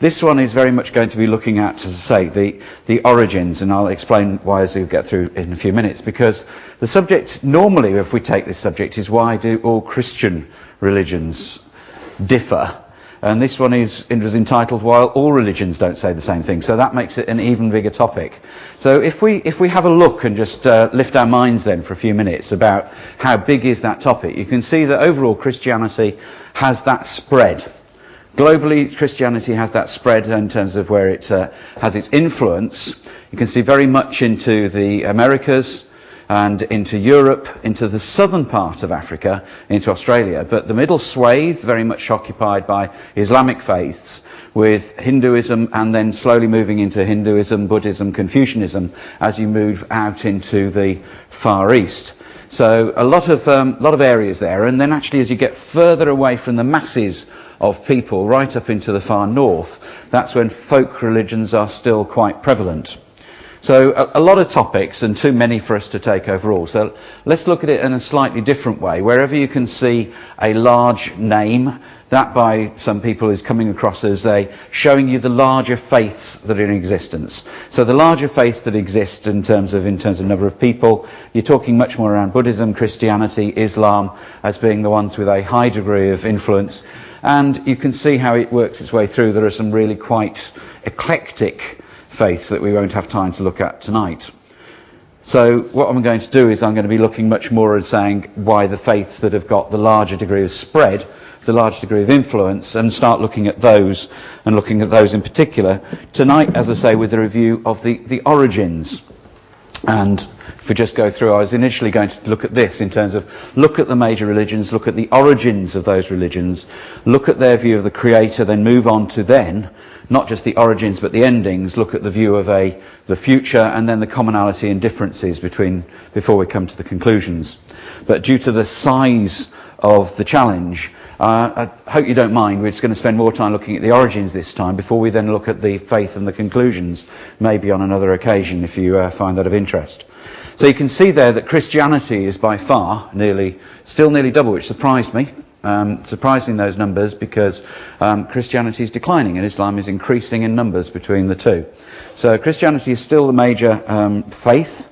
This one is very much going to be looking at, as I say, the origins, and I'll explain why as we get through in a few minutes, because the subject, normally if we take this subject, is why do all Christian religions differ? And this one is entitled Why All Religions Don't Say the Same Thing, so that makes it an even bigger topic. So if we have a look and just lift our minds then for a few minutes about how big is that topic, you can see that overall Christianity has that spread. Globally, Christianity has that spread in terms of where it has its influence. You can see very much into the Americas and into Europe, into the southern part of Africa, into Australia. But the middle swathe, very much occupied by Islamic faiths, with Hinduism and then slowly moving into Hinduism, Buddhism, Confucianism as you move out into the Far East. So a lot of areas there, and then actually as you get further away from the masses of people right up into the far north, that's when folk religions are still quite prevalent. So a lot of topics and too many for us to take overall. So let's look at it in a slightly different way. Wherever you can see a large name, that by some people is coming across as showing you the larger faiths that are in existence. So the larger faiths that exist in terms of number of people, you're talking much more around Buddhism, Christianity, Islam as being the ones with a high degree of influence. And you can see how it works its way through. There are some really quite eclectic faiths that we won't have time to look at tonight. So what I'm going to do is I'm going to be looking much more at saying why the faiths that have got the larger degree of spread, the larger degree of influence, and start looking at those, and looking at those in particular. Tonight, as I say, with a review of the origins. And if we just go through, I was initially going to look at this in terms of look at the major religions, look at the origins of those religions, look at their view of the Creator, then move on to then, not just the origins but the endings, look at the view of the future and then the commonality and differences before we come to the conclusions. But due to the size of the challenge, I hope you don't mind, we're just going to spend more time looking at the origins this time before we then look at the faith and the conclusions, maybe on another occasion if you find that of interest. So you can see there that Christianity is by far still nearly double, which surprised me. Surprising those numbers because Christianity is declining and Islam is increasing in numbers between the two. So Christianity is still the major faith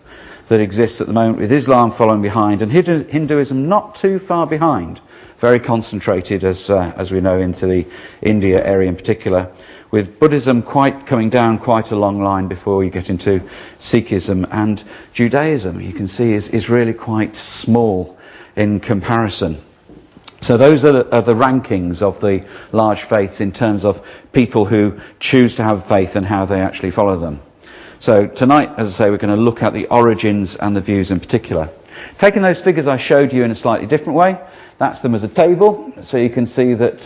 that exists at the moment, with Islam following behind and Hinduism not too far behind, very concentrated as we know into the India area in particular, with Buddhism coming down quite a long line before you get into Sikhism, and Judaism you can see is really quite small in comparison. So those are the rankings of the large faiths in terms of people who choose to have faith and how they actually follow them. So tonight, as I say, we're going to look at the origins and the views in particular. Taking those figures I showed you in a slightly different way, that's them as a table. So you can see that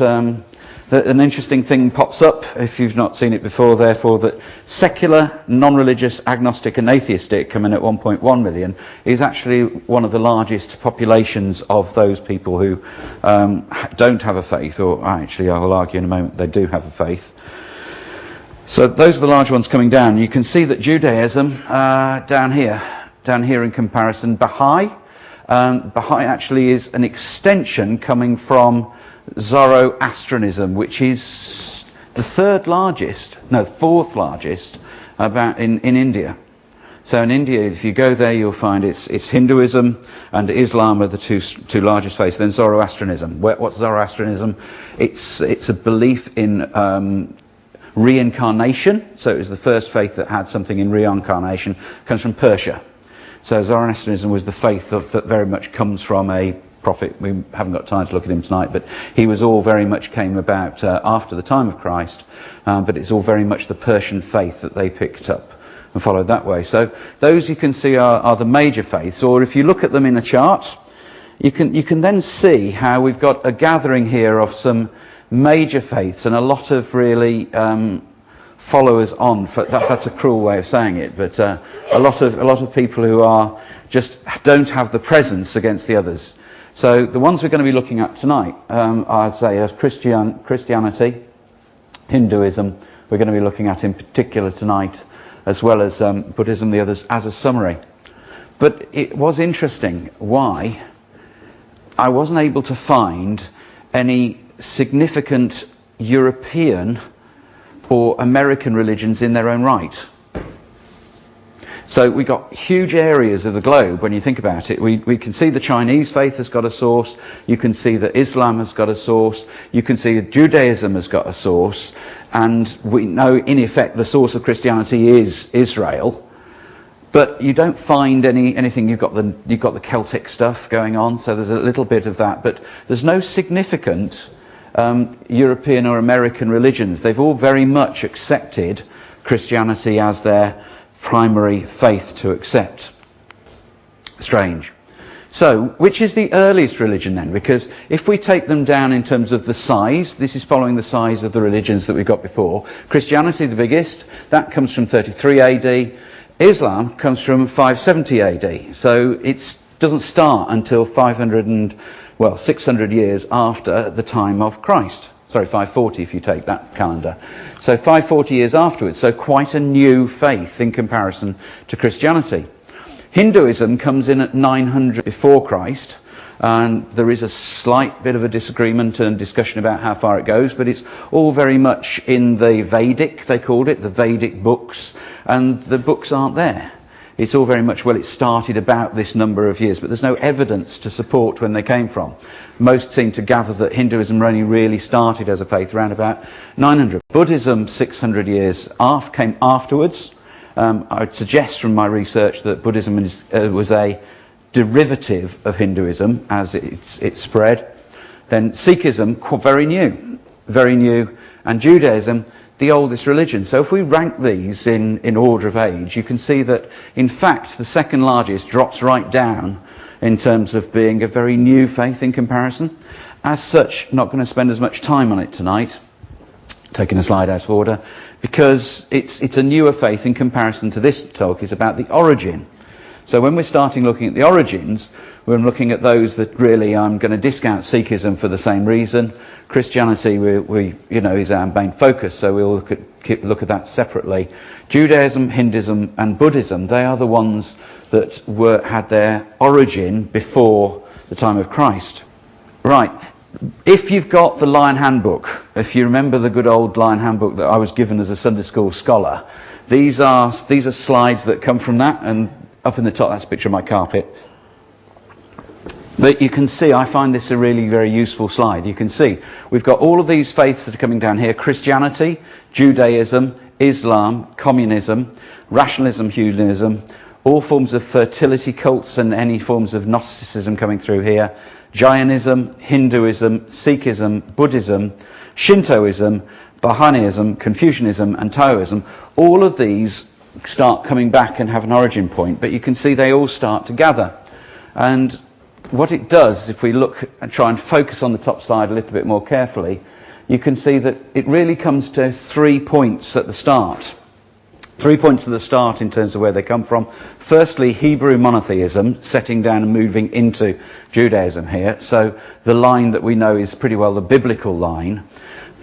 an interesting thing pops up, if you've not seen it before, therefore, that secular, non-religious, agnostic and atheistic, coming at 1.1 million, is actually one of the largest populations of those people who don't have a faith, or actually I will argue in a moment they do have a faith. So those are the large ones coming down. You can see that Judaism, down here in comparison, Baha'i actually is an extension coming from Zoroastrianism, which is the fourth largest in India. So in India, if you go there, you'll find it's Hinduism and Islam are the two largest faiths. Then Zoroastrianism. What's Zoroastrianism? It's a belief in reincarnation. So it was the first faith that had something in reincarnation. It comes from Persia. So Zoroastrianism was the faith that very much comes from a prophet. We haven't got time to look at him tonight, but he was all very much came about after the time of Christ, but it's all very much the Persian faith that they picked up and followed that way. So those you can see are the major faiths, or if you look at them in a chart, you can then see how we've got a gathering here of some major faiths and a lot of really followers on. That's a cruel way of saying it, but a lot of people who are just don't have the presence against the others. So the ones we're going to be looking at tonight, I'd say, as Christianity, Hinduism, we're going to be looking at in particular tonight, as well as Buddhism, the others, as a summary. But it was interesting why I wasn't able to find any significant European or American religions in their own right. So we've got huge areas of the globe when you think about it. We can see the Chinese faith has got a source. You can see that Islam has got a source. You can see that Judaism has got a source. And we know, in effect, the source of Christianity is Israel. But you don't find anything. You've got the Celtic stuff going on, so there's a little bit of that. But there's no significant European or American religions. They've all very much accepted Christianity as their primary faith to accept. Strange. So, which is the earliest religion then? Because if we take them down in terms of the size, this is following the size of the religions that we've got before. Christianity, the biggest, that comes from 33 AD. Islam comes from 570 AD. So it doesn't start until 600 years after the time of Christ. Sorry, 540 if you take that calendar. So 540 years afterwards, so quite a new faith in comparison to Christianity. Hinduism comes in at 900 before Christ, and there is a slight bit of a disagreement and discussion about how far it goes, but it's all very much in the Vedic, they called it, the Vedic books, and the books aren't there. It's all very much, well, it started about this number of years, but there's no evidence to support when they came from. Most seem to gather that Hinduism only really started as a faith around about 900. Buddhism, 600 years came afterwards. I would suggest from my research that Buddhism was a derivative of Hinduism as it spread. Then Sikhism, very new, and Judaism, the oldest religion. So if we rank these in order of age, you can see that, in fact, the second largest drops right down in terms of being a very new faith in comparison. As such, not going to spend as much time on it tonight, taking a slide out of order, because it's a newer faith in comparison to this talk is about the origin. So when we're starting looking at the origins, we're looking at those that really I'm going to discount Sikhism for the same reason. Christianity, is our main focus, so we'll look at that separately. Judaism, Hinduism, and Buddhism, they are the ones that had their origin before the time of Christ. Right. If you've got the Lion Handbook, if you remember the good old Lion Handbook that I was given as a Sunday school scholar, these are slides that come from that, and up in the top, that's a picture of my carpet. But you can see, I find this a really very useful slide. You can see, we've got all of these faiths that are coming down here. Christianity, Judaism, Islam, communism, rationalism, humanism, all forms of fertility cults and any forms of Gnosticism coming through here. Jainism, Hinduism, Sikhism, Buddhism, Shintoism, Baha'iism, Confucianism and Taoism. All of these start coming back and have an origin point, but you can see they all start to gather. And what it does, if we look and try and focus on the top slide a little bit more carefully, you can see that it really comes to 3 points at the start. 3 points at the start in terms of where they come from. Firstly, Hebrew monotheism, setting down and moving into Judaism here. So the line that we know is pretty well the biblical line.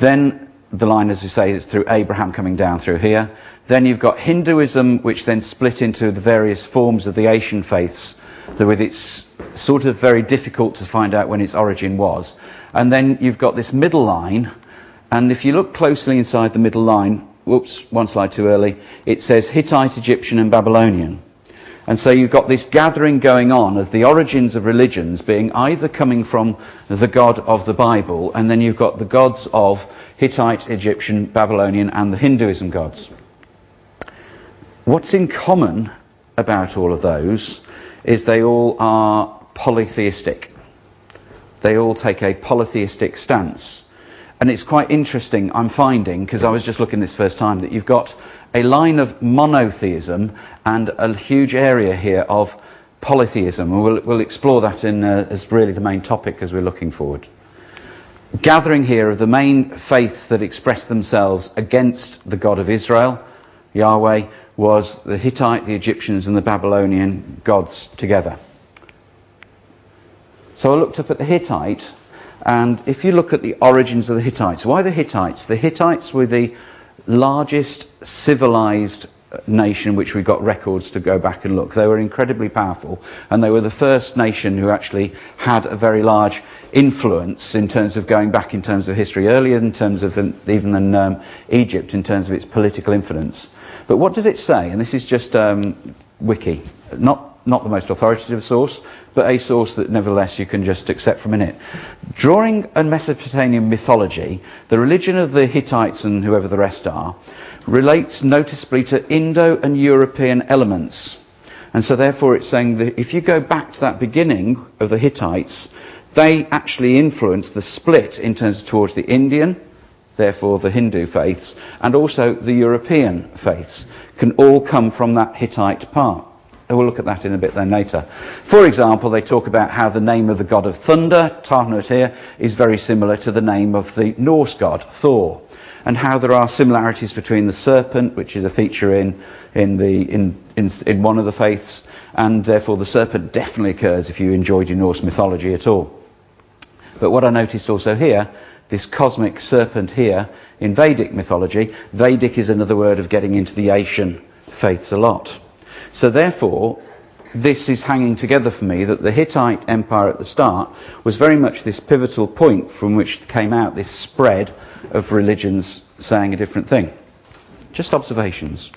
Then the line, as we say, is through Abraham coming down through here. Then you've got Hinduism, which then split into the various forms of the Asian faiths, with its sort of very difficult to find out when its origin was. And then you've got this middle line, and if you look closely inside the middle line, whoops, one slide too early, it says Hittite, Egyptian and Babylonian. And so you've got this gathering going on of the origins of religions being either coming from the God of the Bible, and then you've got the gods of Hittite, Egyptian, Babylonian and the Hinduism gods. What's in common about all of those is they all are polytheistic. They all take a polytheistic stance. And it's quite interesting, I'm finding, because I was just looking this first time, that you've got a line of monotheism and a huge area here of polytheism. And we'll explore that as really the main topic as we're looking forward. Gathering here of the main faiths that express themselves against the God of Israel, Yahweh, was the Hittite, the Egyptians and the Babylonian gods together. So I looked up at the Hittite, and if you look at the origins of the Hittites, why the Hittites? The Hittites were the largest civilized nation which we got records to go back and look. They were incredibly powerful, and they were the first nation who actually had a very large influence in terms of going back in terms of history, earlier in terms of even than Egypt in terms of its political influence. But what does it say? And this is just wiki, not the most authoritative source, but a source that nevertheless you can just accept from in it. Drawing on Mesopotamian mythology, the religion of the Hittites and whoever the rest are relates noticeably to Indo and European elements. And so therefore it's saying that if you go back to that beginning of the Hittites, they actually influenced the split in terms of towards the Indian, therefore the Hindu faiths, and also the European faiths can all come from that Hittite part. And we'll look at that in a bit then later. For example, they talk about how the name of the god of thunder, Tarnut here, is very similar to the name of the Norse god, Thor, and how there are similarities between the serpent, which is a feature in one of the faiths, and therefore the serpent definitely occurs if you enjoyed your Norse mythology at all. But what I noticed also here, this cosmic serpent here in Vedic mythology, Vedic is another word of getting into the Asian faiths a lot. So therefore, this is hanging together for me that the Hittite Empire at the start was very much this pivotal point from which came out this spread of religions saying a different thing. Just observations.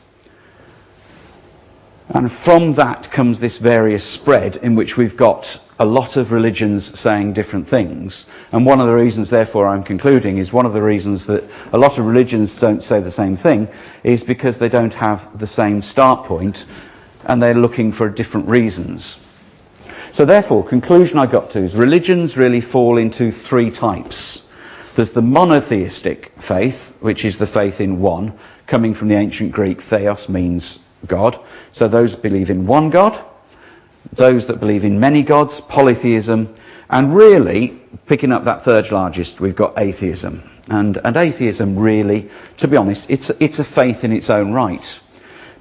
And from that comes this various spread in which we've got a lot of religions saying different things. And one of the reasons, therefore, I'm concluding, is one of the reasons that a lot of religions don't say the same thing is because they don't have the same start point and they're looking for different reasons. So therefore, conclusion I got to is religions really fall into three types. There's the monotheistic faith, which is the faith in one, coming from the ancient Greek, theos means God. So those that believe in one God, those that believe in many gods, polytheism, and really, picking up that third largest, we've got atheism. And atheism really, to be honest, it's a faith in its own right.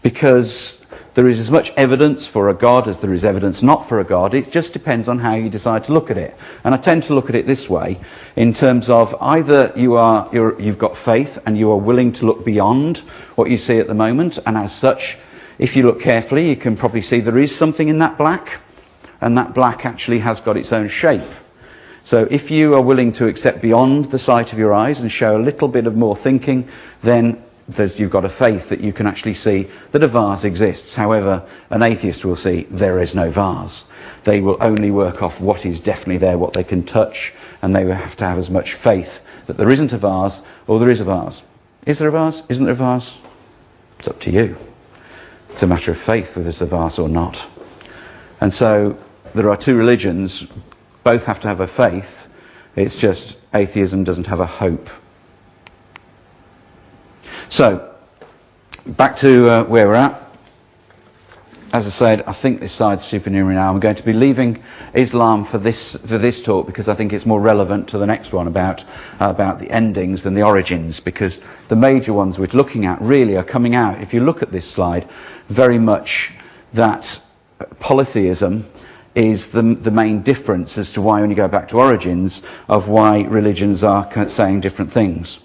Because there is as much evidence for a God as there is evidence not for a God. It just depends on how you decide to look at it. And I tend to look at it this way, in terms of either you've got faith and you are willing to look beyond what you see at the moment, and as such, if you look carefully, you can probably see there is something in that black, and that black actually has got its own shape. So if you are willing to accept beyond the sight of your eyes and show a little bit of more thinking, then you've got a faith that you can actually see that a vase exists. However, an atheist will see there is no vase. They will only work off what is definitely there, what they can touch, and they will have to have as much faith that there isn't a vase or there is a vase. Is there a vase? Isn't there a vase? It's up to you. It's a matter of faith whether it's a vase or not. And so there are two religions, both have to have a faith. It's just atheism doesn't have a hope. So, back to where we're at. As I said, I think this side's supernumerary now. I'm going to be leaving Islam for this talk because I think it's more relevant to the next one about the endings than the origins, because the major ones we're looking at really are coming out, if you look at this slide, very much that polytheism is the main difference as to why, when you go back to origins, of why religions are saying different things.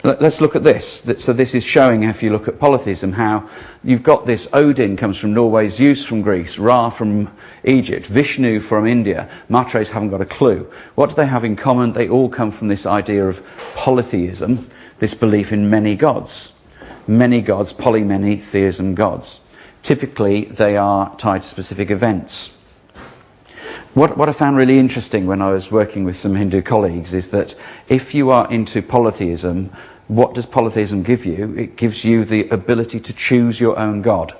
Let's look at this. So this is showing, if you look at polytheism, how you've got this Odin comes from Norway, Zeus from Greece, Ra from Egypt, Vishnu from India. Matres haven't got a clue. What do they have in common? They all come from this idea of polytheism, this belief in many gods. Many gods, polymany, theism gods. Typically, they are tied to specific events. What I found really interesting when I was working with some Hindu colleagues is that if you are into polytheism, what does polytheism give you? It gives you the ability to choose your own god.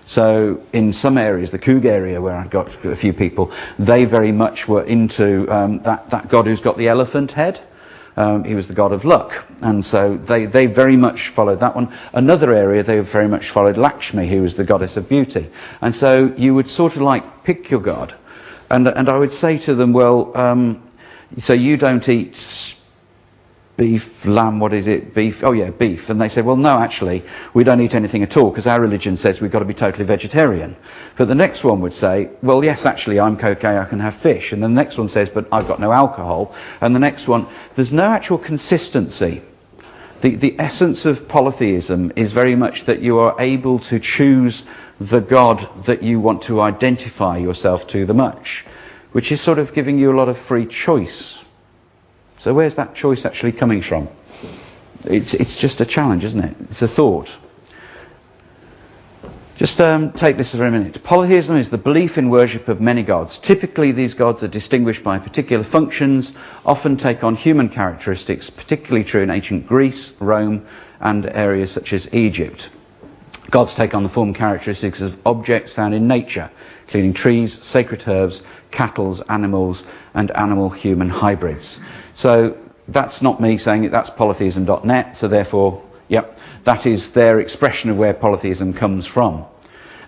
So in some areas, the Coug area where I got a few people, they very much were into that god who's got the elephant head. He was the god of luck, and so they very much followed that one. Another area, they very much followed Lakshmi, who was the goddess of beauty. And so you would sort of like pick your god. And I would say to them, well, so you don't eat beef, lamb, what is it? Beef? Oh yeah, beef. And they say, well, no, actually, we don't eat anything at all because our religion says we've got to be totally vegetarian. But the next one would say, well, yes, actually, I'm okay, I can have fish. And then the next one says, but I've got no alcohol. And the next one, there's no actual consistency. The essence of polytheism is very much that you are able to choose the God that you want to identify yourself to the much, which is sort of giving you a lot of free choice. So where's that choice actually coming from? It's just a challenge, isn't it? It's a thought. Just take this for a minute. Polytheism is the belief in worship of many gods. Typically these gods are distinguished by particular functions, often take on human characteristics, particularly true in ancient Greece, Rome, and areas such as Egypt. Gods take on the form and characteristics of objects found in nature, including trees, sacred herbs, cattle, animals, and animal-human hybrids. So that's not me saying it, that's polytheism.net, so therefore, yep, that is their expression of where polytheism comes from.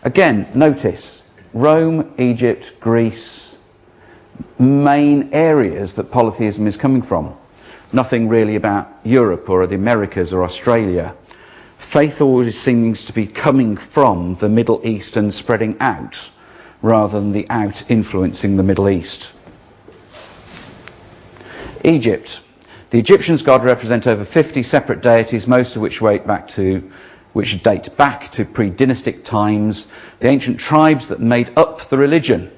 Again, notice, Rome, Egypt, Greece, main areas that polytheism is coming from. Nothing really about Europe or the Americas or Australia. Faith always seems to be coming from the Middle East and spreading out, rather than the out influencing the Middle East. Egypt. The Egyptians' god represent over 50 separate deities, most of which date back to pre-dynastic times, the ancient tribes that made up the religion.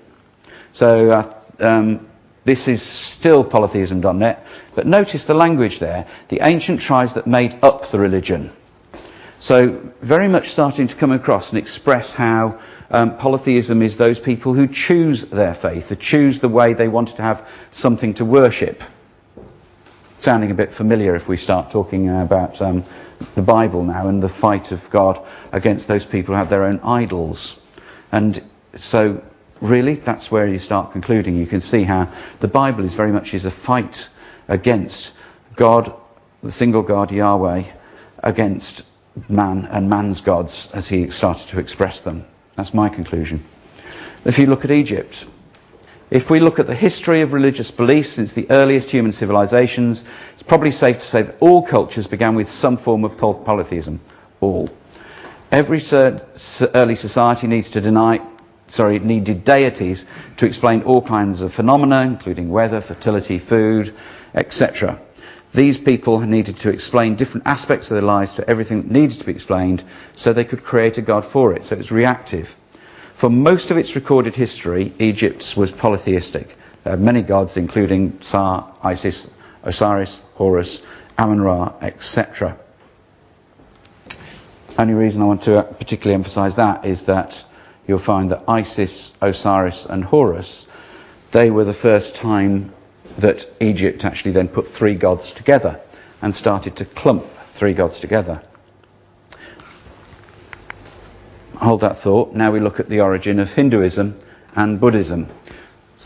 So this is still polytheism.net, but notice the language there, the ancient tribes that made up the religion. So very much starting to come across and express how polytheism is those people who choose their faith, who choose the way they wanted to have something to worship. Sounding a bit familiar if we start talking about the Bible now and the fight of God against those people who have their own idols. And so really that's where you start concluding. You can see how the Bible is very much a fight against God, the single God Yahweh, against man and man's gods as he started to express them. That's my conclusion. If you look at Egypt, if we look at the history of religious beliefs since the earliest human civilizations, it's probably safe to say that all cultures began with some form of polytheism. All. Every early society needed deities to explain all kinds of phenomena, including weather, fertility, food, etc. These people needed to explain different aspects of their lives to everything that needed to be explained, so they could create a god for it. So it's reactive. For most of its recorded history, Egypt was polytheistic. There are many gods, including Sa, Isis, Osiris, Horus, Amun-Ra, etc. Only reason I want to particularly emphasize that is that you'll find that Isis, Osiris and Horus, they were the first time that Egypt actually then put three gods together and started to clump three gods together. Hold that thought. Now we look at the origin of Hinduism and Buddhism.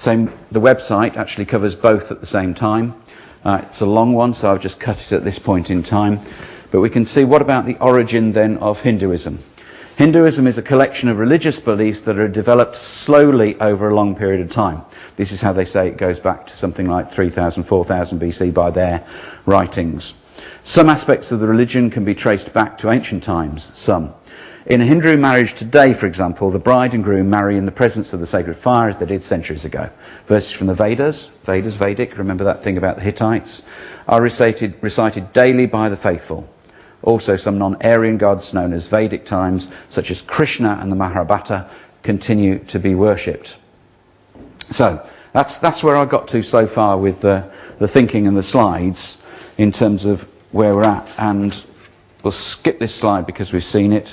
The website actually covers both at the same time. It's a long one, so I've just cut it at this point in time. But we can see, what about the origin then of Hinduism? Hinduism is a collection of religious beliefs that are developed slowly over a long period of time. This is how they say it goes back to something like 3000, 4000 BC by their writings. Some aspects of the religion can be traced back to ancient times, some. In a Hindu marriage today, for example, the bride and groom marry in the presence of the sacred fire as they did centuries ago. Verses from the Vedas, Vedic, remember that thing about the Hittites, are recited daily by the faithful. Also some non-Aryan gods known as Vedic times, such as Krishna and the Mahabharata, continue to be worshipped. So that's where I got to so far with the thinking and the slides in terms of where we're at. And we'll skip this slide because we've seen it.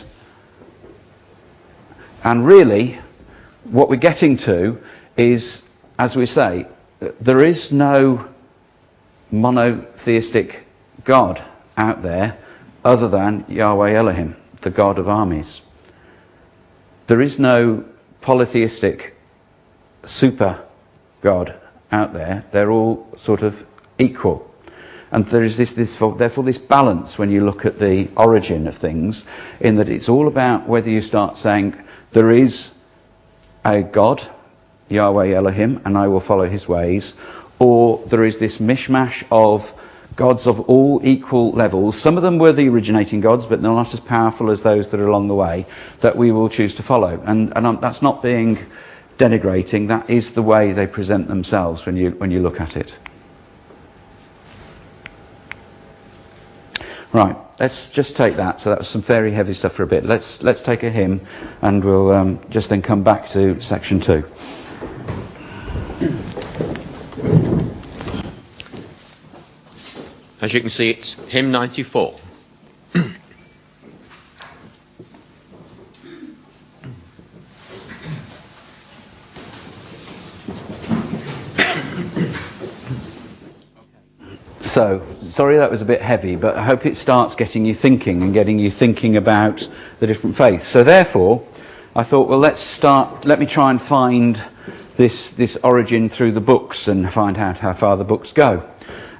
And really, what we're getting to is, as we say, there is no monotheistic God out there other than Yahweh Elohim, the God of armies. There is no polytheistic super God out there. They're all sort of equal. And there is therefore this balance when you look at the origin of things, in that it's all about whether you start saying there is a God, Yahweh Elohim, and I will follow his ways, or there is this mishmash of gods of all equal levels. Some of them were the originating gods, but they're not as powerful as those that are along the way, that we will choose to follow. And that's not being denigrating, that is the way they present themselves when you look at it. Right, let's just take that. So that was some very heavy stuff for a bit. Let's take a hymn, and we'll just then come back to section 2. As you can see, it's hymn 94. So, sorry that was a bit heavy, but I hope it starts getting you thinking and getting you thinking about the different faiths. So therefore, I thought, well, let me try and find this origin through the books and find out how far the books go.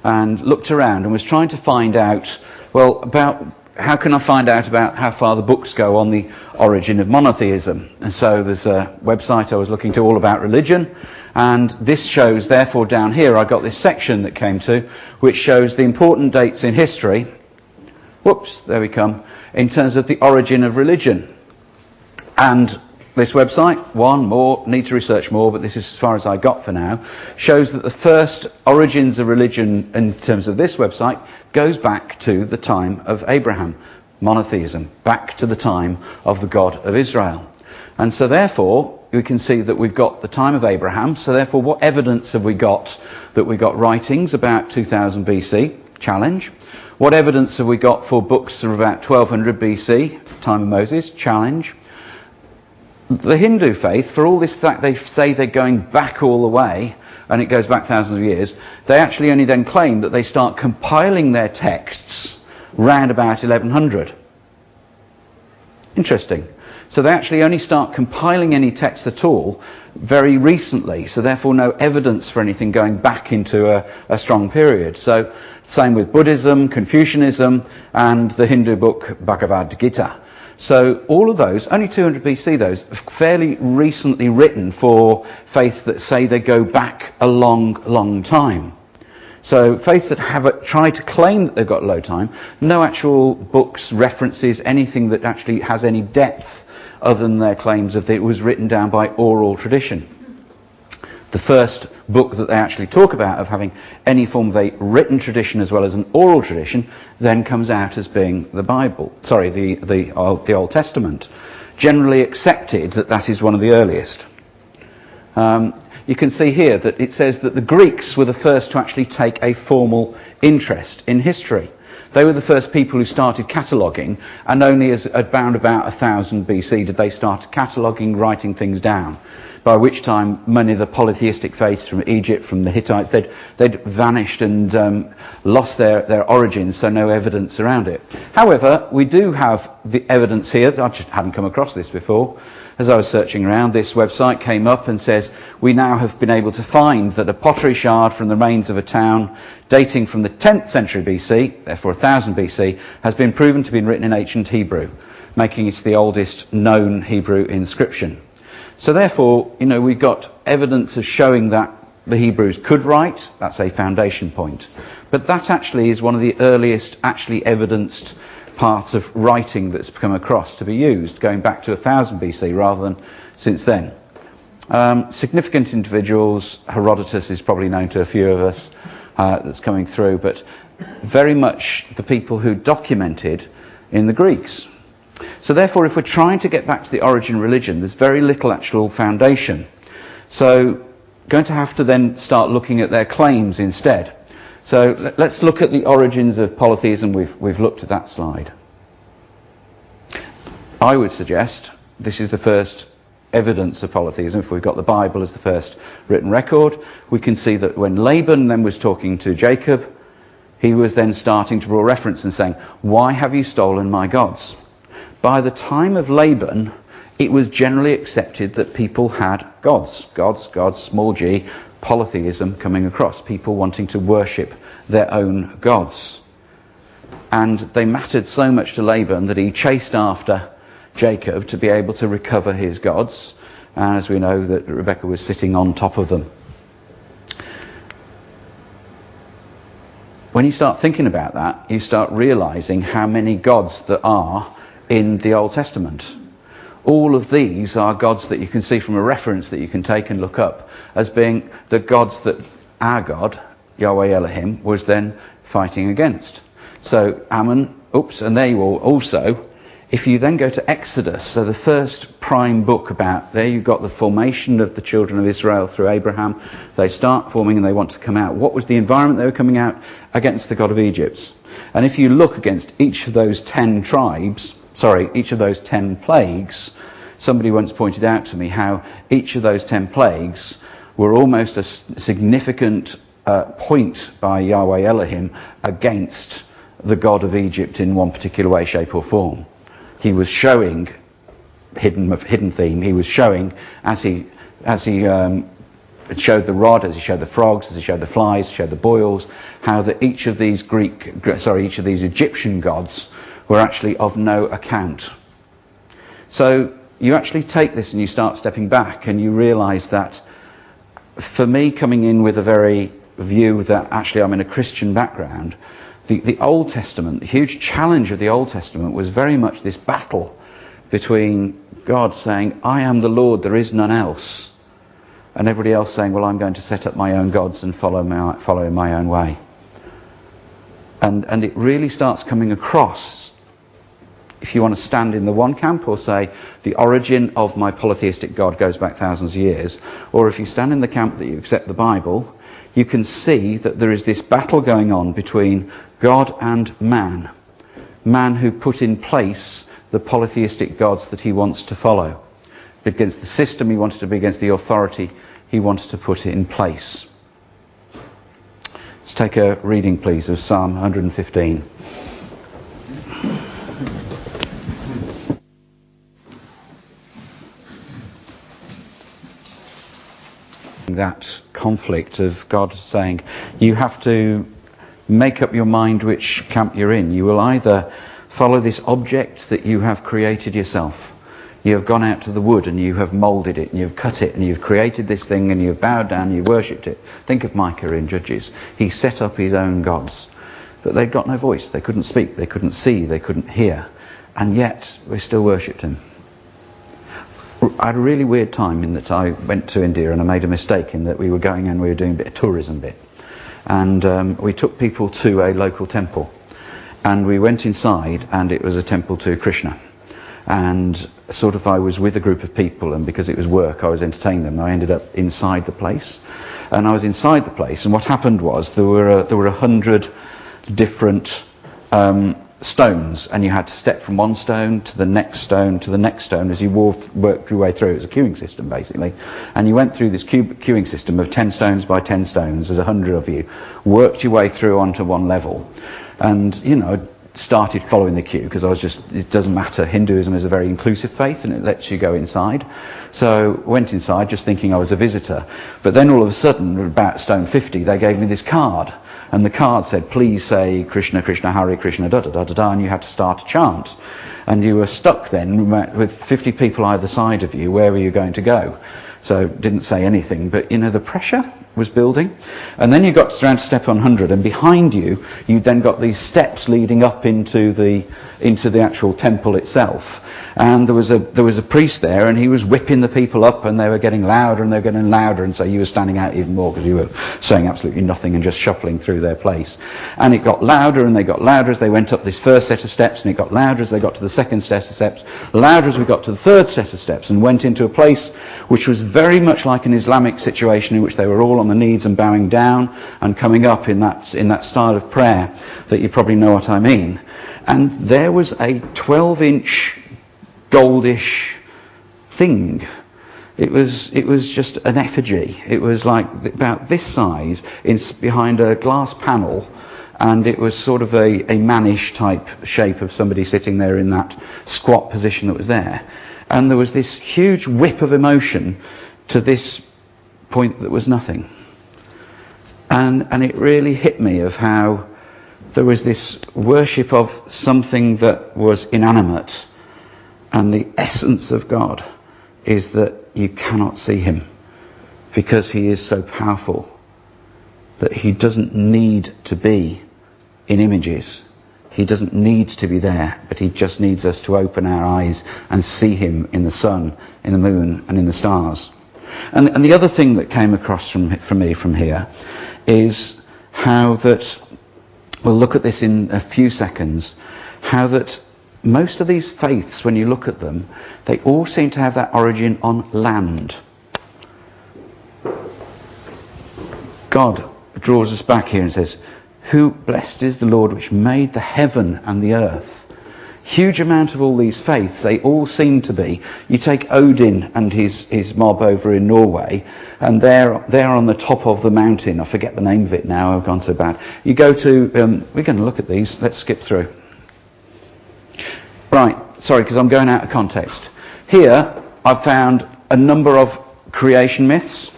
And looked around and was trying to find out, well, about how can I find out about how far the books go on the origin of monotheism. And so there's a website I was looking to all about religion, and this shows, therefore down here I got this section that came to, which shows the important dates in history, whoops, there we come, in terms of the origin of religion. And this website, need to research more, but this is as far as I got for now, shows that the first origins of religion in terms of this website goes back to the time of Abraham, monotheism, back to the time of the God of Israel. And so therefore, we can see that we've got the time of Abraham, so therefore what evidence have we got that we got writings about 2000 BC? Challenge. What evidence have we got for books of about 1200 BC, time of Moses? Challenge. The Hindu faith, for all this fact they say they're going back all the way, and it goes back thousands of years, they actually only then claim that they start compiling their texts round about 1100. Interesting. So they actually only start compiling any texts at all very recently, so therefore no evidence for anything going back into a strong period. So same with Buddhism, Confucianism, and the Hindu book Bhagavad Gita. So all of those, only 200 BC those, fairly recently written for faiths that say they go back a long, long time. So faiths that have tried to claim that they've got low time, no actual books, references, anything that actually has any depth other than their claims of that it was written down by oral tradition. The first book that they actually talk about of having any form of a written tradition as well as an oral tradition then comes out as being the Bible. Sorry, the Old Testament. Generally accepted that is one of the earliest. You can see here that it says that the Greeks were the first to actually take a formal interest in history. They were the first people who started cataloguing, and only as around about 1000 BC did they start cataloguing, writing things down. By which time many of the polytheistic faiths from Egypt, from the Hittites, they'd vanished and lost their origins, so no evidence around it. However, we do have the evidence here. I just hadn't come across this before. As I was searching around, this website came up and says, we now have been able to find that a pottery shard from the remains of a town dating from the 10th century BC, therefore 1000 BC, has been proven to be written in ancient Hebrew, making it the oldest known Hebrew inscription. So therefore, we've got evidence of showing that the Hebrews could write. That's a foundation point. But that actually is one of the earliest actually evidenced parts of writing that's come across to be used, going back to 1000 BC rather than since then. Significant individuals, Herodotus is probably known to a few of us that's coming through, but very much the people who documented in the Greeks. So therefore, if we're trying to get back to the origin of religion, there's very little actual foundation. So going to have to then start looking at their claims instead. So let's look at the origins of polytheism. We've looked at that slide. I would suggest this is the first evidence of polytheism. If we've got the Bible as the first written record, we can see that when Laban then was talking to Jacob, he was then starting to draw reference and saying, "Why have you stolen my gods?" By the time of Laban, it was generally accepted that people had gods, small g, polytheism coming across, people wanting to worship their own gods. And they mattered so much to Laban that he chased after Jacob to be able to recover his gods. And as we know, that Rebekah was sitting on top of them. When you start thinking about that, you start realising how many gods there are in the Old Testament. All of these are gods that you can see from a reference that you can take and look up as being the gods that our God, Yahweh Elohim, was then fighting against. So Ammon, and there you are also. If you then go to Exodus, so the first prime book about, there you've got the formation of the children of Israel through Abraham. They start forming and they want to come out. What was the environment they were coming out against? The God of Egypt. And if you look against each of those 10 plagues, somebody once pointed out to me how each of those 10 plagues were almost a significant point by Yahweh Elohim against the God of Egypt in one particular way, shape or form. He was showing hidden theme. He was showing as he showed the rod, as he showed the frogs, as he showed the flies, showed the boils, how that each of these Egyptian gods were actually of no account. So you actually take this and you start stepping back and you realise that for me, coming in with a very view that actually I'm in a Christian background, the Old Testament, the huge challenge of the Old Testament was very much this battle between God saying, I am the Lord, there is none else, and everybody else saying, well, I'm going to set up my own gods and follow in my own way. And it really starts coming across, if you want to stand in the one camp or say, the origin of my polytheistic God goes back thousands of years, or if you stand in the camp that you accept the Bible, you can see that there is this battle going on between God and man. Man who put in place the polytheistic gods that he wants to follow. Against the system he wanted to be, against the authority he wanted to put in place. Let's take a reading, please, of Psalm 115. That conflict of God saying, you have to make up your mind which camp you're in. You will either follow this object that you have created yourself. You have gone out to the wood and you have moulded it and you've cut it and you've created this thing and you've bowed down and you've worshipped it. Think of Micah in Judges. He set up his own gods. But they'd got no voice. They couldn't speak. They couldn't see. They couldn't hear. And yet we still worshipped him. I had a really weird time in that I went to India and I made a mistake in that we were going and we were doing a bit of tourism bit. And we took people to a local temple. And we went inside and it was a temple to Krishna. And I was with a group of people, and because it was work I was entertaining them. I ended up inside the place. And I was inside the place, and what happened was there were 100 different stones, and you had to step from one stone to the next stone to the next stone as you worked your way through. It was a queuing system basically, and you went through this queuing system of 10 stones by 10 stones. There's 100 of you, worked your way through onto one level, and started following the queue because it doesn't matter. Hinduism is a very inclusive faith and it lets you go inside. So went inside just thinking I was a visitor, but then all of a sudden about stone 50 they gave me this card. And the card said, please say Krishna, Krishna, Hare Krishna, da da da da da, and you had to start a chant. And you were stuck then with 50 people either side of you. Where were you going to go? So didn't say anything, but the pressure was building. And then you got around to step 100, and behind you, you then got these steps leading up into the actual temple itself. And there was a priest there, and he was whipping the people up, and they were getting louder and they were getting louder, and so you were standing out even more because you were saying absolutely nothing and just shuffling through their place. And it got louder and they got louder as they went up this first set of steps, and it got louder as they got to the second set of steps, louder as we got to the third set of steps, and went into a place which was very much like an Islamic situation in which they were all on the knees and bowing down and coming up in that style of prayer that you probably know what I mean. And there was a 12-inch goldish thing. It was just an effigy. It was like about this size behind a glass panel, and it was sort of a mannish type shape of somebody sitting there in that squat position that was there. And there was this huge whip of emotion to this point that was nothing. And it really hit me of how there was this worship of something that was inanimate, and the essence of God is that you cannot see him because he is so powerful that he doesn't need to be in images. He doesn't need to be there, but he just needs us to open our eyes and see him in the sun, in the moon, and in the stars. And the other thing that came across for me from here is how that we'll look at this in a few seconds, how that most of these faiths, when you look at them, they all seem to have that origin on land. God draws us back here and says, "Who blessed is the Lord which made the heaven and the earth." Huge amount of all these faiths, they all seem to be. You take Odin and his mob over in Norway, and they're on the top of the mountain. I forget the name of it now, I've gone so bad. You go to, we're going to look at these, let's skip through. Right, sorry, because I'm going out of context. Here, I've found a number of creation myths.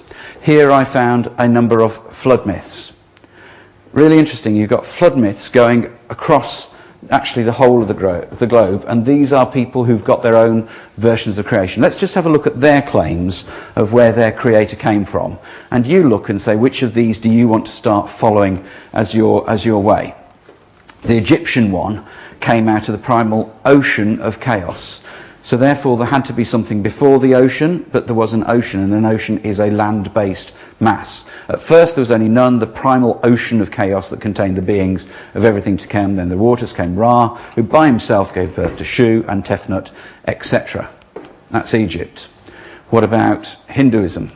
Here I found a number of flood myths. Really interesting, you've got flood myths going across actually the whole of the globe, and these are people who've got their own versions of creation. Let's just have a look at their claims of where their creator came from, and you look and say, which of these do you want to start following as your way? The Egyptian one came out of the primal ocean of chaos. So therefore there had to be something before the ocean, but there was an ocean, and an ocean is a land-based mass. At first there was only none, the primal ocean of chaos that contained the beings of everything to come. Then the waters came Ra, who by himself gave birth to Shu and Tefnut, etc. That's Egypt. What about Hinduism?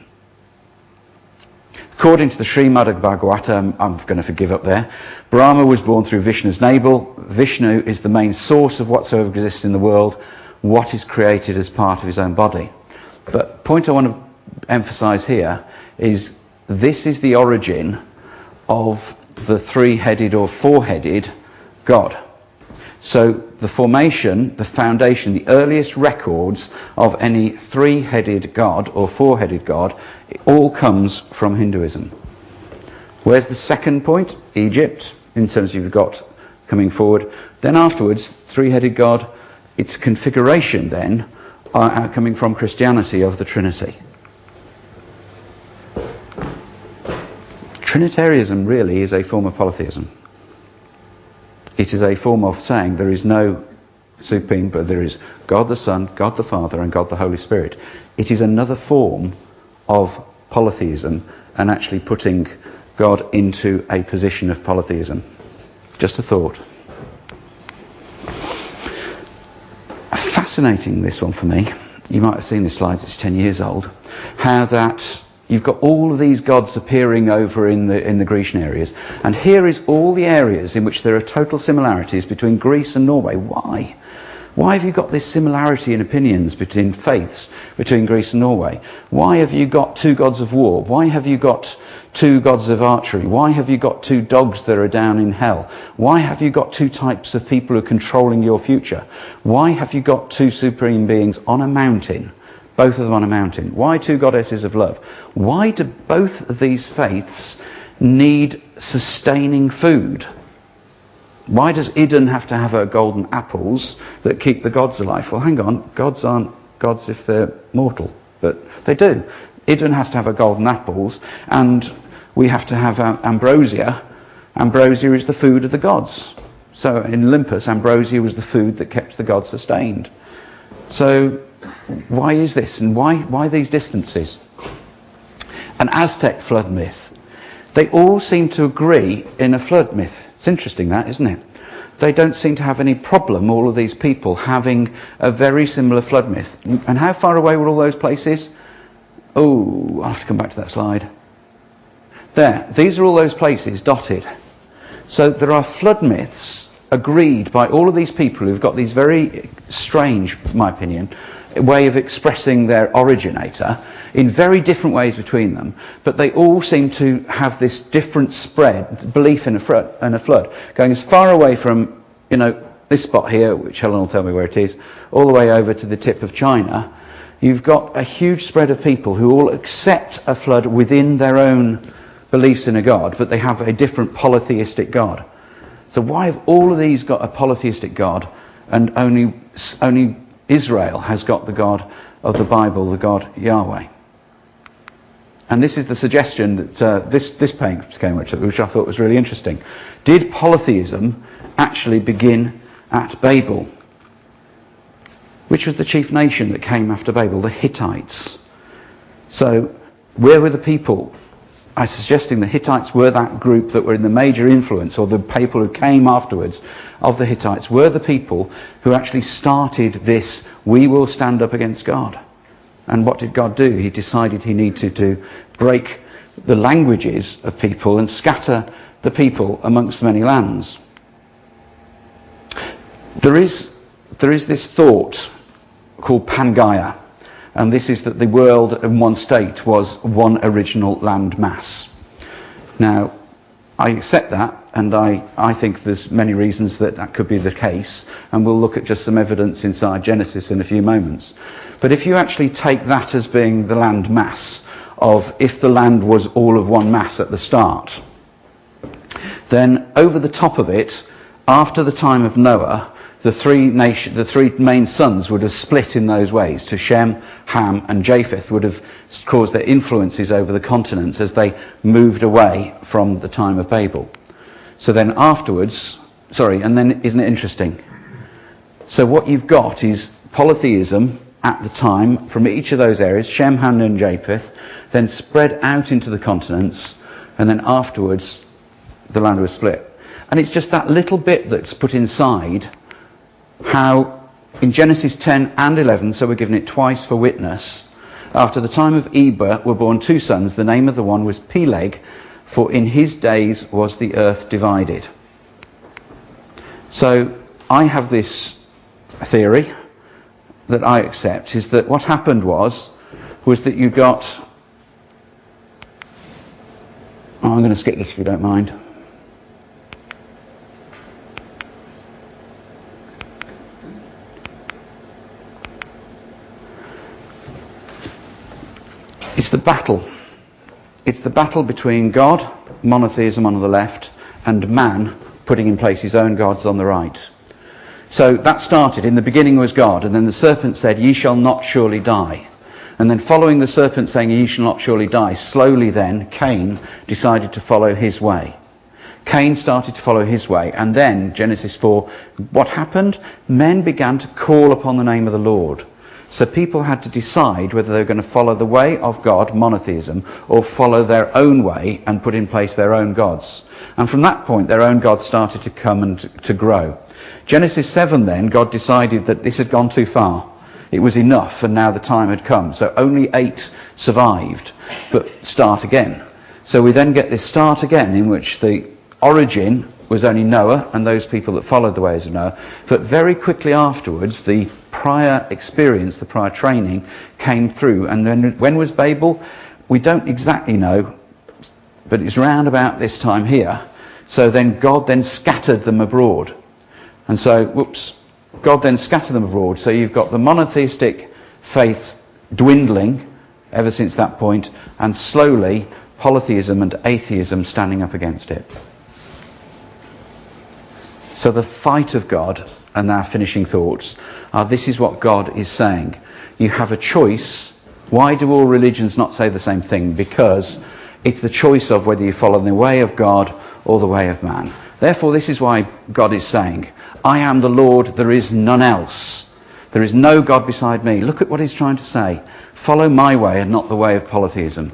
According to the Srimad Bhagavata, I'm going to forgive up there, Brahma was born through Vishnu's navel. Vishnu is the main source of whatsoever exists in the world. What is created as part of his own body. But the point I want to emphasise here is this is the origin of the three-headed or four-headed God. So the formation, the foundation, the earliest records of any three-headed God or four-headed God, it all comes from Hinduism. Where's the second point? Egypt, in terms of you've got coming forward. Then afterwards, three-headed God, its configuration then coming from Christianity of the Trinity. Trinitarianism really is a form of polytheism. It is a form of saying there is no supreme, but there is God the Son, God the Father, and God the Holy Spirit. It is another form of polytheism and actually putting God into a position of polytheism. Just a thought. Fascinating, this one for me. You might have seen this slide, it's 10 years old. How that you've got all of these gods appearing over in the Grecian areas, and here is all the areas in which there are total similarities between Greece and Norway. Why? Why have you got this similarity in opinions between faiths between Greece and Norway? Why have you got two gods of war? Why have you got two gods of archery? Why have you got two dogs that are down in hell? Why have you got two types of people who are controlling your future? Why have you got two supreme beings on a mountain? Both of them on a mountain. Why two goddesses of love? Why do both of these faiths need sustaining food? Why does Eden have to have her golden apples that keep the gods alive? Well, hang on, gods aren't gods if they're mortal, but they do. Eden has to have her golden apples, and we have to have ambrosia. Ambrosia is the food of the gods. So in Olympus, ambrosia was the food that kept the gods sustained. So why is this, and why these distances? An Aztec flood myth. They all seem to agree in a flood myth. It's interesting that, isn't it? They don't seem to have any problem, all of these people, having a very similar flood myth. And how far away were all those places? Oh, I'll have to come back to that slide. There, these are all those places dotted. So there are flood myths agreed by all of these people who've got these very strange, in my opinion, way of expressing their originator in very different ways between them, but they all seem to have this different spread, belief in a flood, going as far away from, this spot here, which Helen will tell me where it is, all the way over to the tip of China. You've got a huge spread of people who all accept a flood within their own beliefs in a God, but they have a different polytheistic God. So why have all of these got a polytheistic God, and only Israel has got the God of the Bible, the God Yahweh? And this is the suggestion that this page came, which I thought was really interesting. Did polytheism actually begin at Babel? Which was the chief nation that came after Babel? The Hittites. So where were the people I'm suggesting the Hittites were that group that were in the major influence, or the people who came afterwards of the Hittites were the people who actually started this, we will stand up against God. And what did God do? He decided he needed to break the languages of people and scatter the people amongst many lands. There is this thought called Pangaea. And this is that the world in one state was one original land mass. Now, I accept that, and I think there's many reasons that could be the case, and we'll look at just some evidence inside Genesis in a few moments. But if you actually take that as being the land mass, of if the land was all of one mass at the start, then over the top of it, after the time of Noah, the three main sons would have split in those ways. To Shem, Ham and Japheth would have caused their influences over the continents as they moved away from the time of Babel. So then afterwards, and then isn't it interesting? So what you've got is polytheism at the time from each of those areas, Shem, Ham and Japheth, then spread out into the continents, and then afterwards the land was split. And it's just that little bit that's put inside how in Genesis 10 and 11, so we're given it twice for witness, after the time of Eber were born two sons. The name of the one was Peleg, for in his days was the earth divided. So I have this theory that I accept, is that what happened was that you got... I'm going to skip this if you don't mind. It's the battle. It's the battle between God, monotheism on the left, and man putting in place his own gods on the right. So that started, in the beginning was God, and then the serpent said, ye shall not surely die. And then following the serpent saying, ye shall not surely die, slowly then Cain decided to follow his way. Cain started to follow his way, and then, Genesis 4, what happened? Men began to call upon the name of the Lord. So people had to decide whether they were going to follow the way of God, monotheism, or follow their own way and put in place their own gods. And from that point, their own gods started to come and to grow. Genesis 7 then, God decided that this had gone too far. It was enough, and now the time had come. So only 8 survived, but start again. So we then get this start again, in which the origin was only Noah and those people that followed the ways of Noah. But very quickly afterwards, the prior experience, the prior training came through. And then when was Babel? We don't exactly know, but it's round about this time here. So then God then scattered them abroad. And so, God then scattered them abroad. So you've got the monotheistic faith dwindling ever since that point, and slowly polytheism and atheism standing up against it. So the fight of God, and our finishing thoughts, are this is what God is saying. You have a choice. Why do all religions not say the same thing? Because it's the choice of whether you follow the way of God or the way of man. Therefore, this is why God is saying, I am the Lord, there is none else. There is no God beside me. Look at what he's trying to say. Follow my way and not the way of polytheism.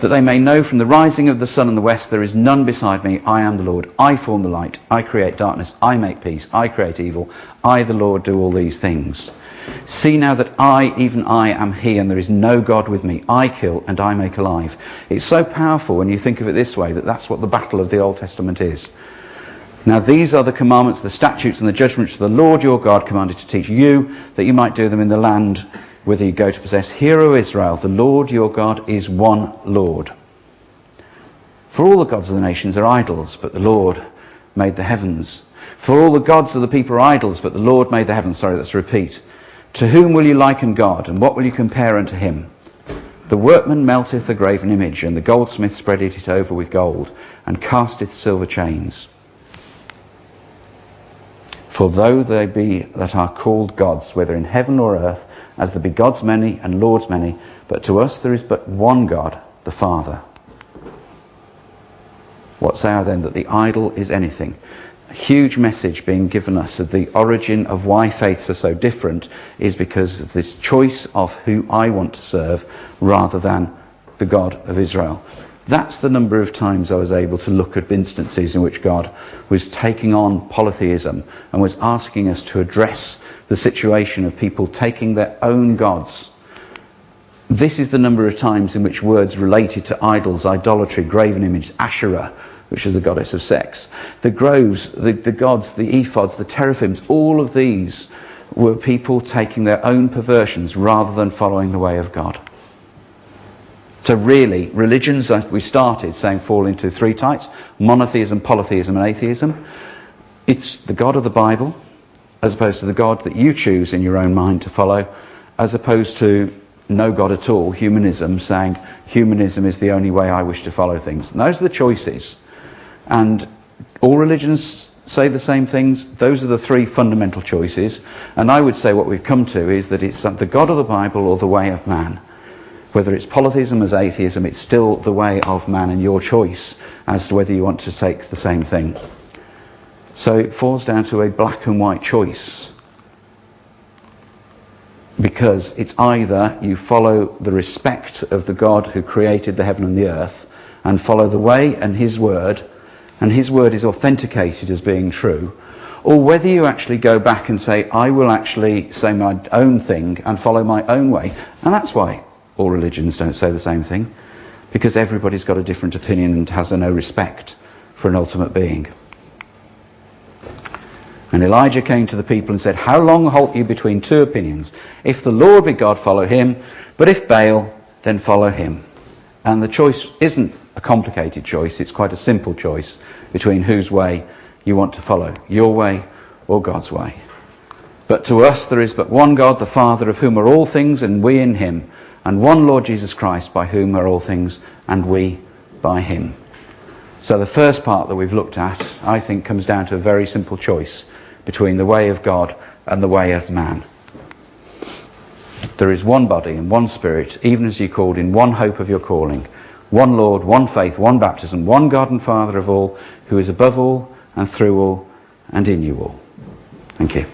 That they may know from the rising of the sun in the west, there is none beside me. I am the Lord. I form the light. I create darkness. I make peace. I create evil. I, the Lord, do all these things. See now that I, even I, am he, and there is no God with me. I kill and I make alive. It's so powerful when you think of it this way, that that's what the battle of the Old Testament is. Now these are the commandments, the statutes and the judgments of the Lord your God commanded to teach you, that you might do them in the land whither you go to possess. Hear, O Israel, the Lord your God is one Lord. For all the gods of the nations are idols, but the Lord made the heavens. For all the gods of the people are idols, but the Lord made the heavens. Sorry, that's a repeat. To whom will you liken God, and what will you compare unto him? The workman melteth a graven image, and the goldsmith spreadeth it over with gold, and casteth silver chains. For though they be that are called gods, whether in heaven or earth, as there be gods many and lords many, but to us there is but one God, the Father. What say I then? That the idol is anything. A huge message being given us of the origin of why faiths are so different is because of this choice of who I want to serve rather than the God of Israel. That's the number of times I was able to look at instances in which God was taking on polytheism and was asking us to address the situation of people taking their own gods. This is the number of times in which words related to idols, idolatry, graven images, Asherah, which is the goddess of sex, the groves, the gods, the ephods, the teraphims, all of these were people taking their own perversions rather than following the way of God. So really, religions, as we started saying, fall into three types: monotheism, polytheism and atheism. It's the God of the Bible, as opposed to the God that you choose in your own mind to follow, as opposed to no God at all, humanism, saying humanism is the only way I wish to follow things. And those are the choices. And all religions say the same things. Those are the three fundamental choices. And I would say what we've come to is that it's the God of the Bible or the way of man. Whether it's polytheism as atheism, it's still the way of man and your choice as to whether you want to take the same thing. So it falls down to a black and white choice. Because it's either you follow the respect of the God who created the heaven and the earth and follow the way and his word is authenticated as being true, or whether you actually go back and say, I will actually say my own thing and follow my own way. And that's why all religions don't say the same thing, because everybody's got a different opinion and has no respect for an ultimate being. And Elijah came to the people and said, how long halt you between two opinions? If the Lord be God, follow him, but if Baal, then follow him. And the choice isn't a complicated choice, it's quite a simple choice between whose way you want to follow, your way or God's way. But to us there is but one God, the Father, of whom are all things, and we in him, and one Lord Jesus Christ, by whom are all things, and we by him. So the first part that we've looked at, I think, comes down to a very simple choice between the way of God and the way of man. There is one body and one spirit, even as you called in one hope of your calling, one Lord, one faith, one baptism, one God and Father of all, who is above all and through all and in you all. Thank you.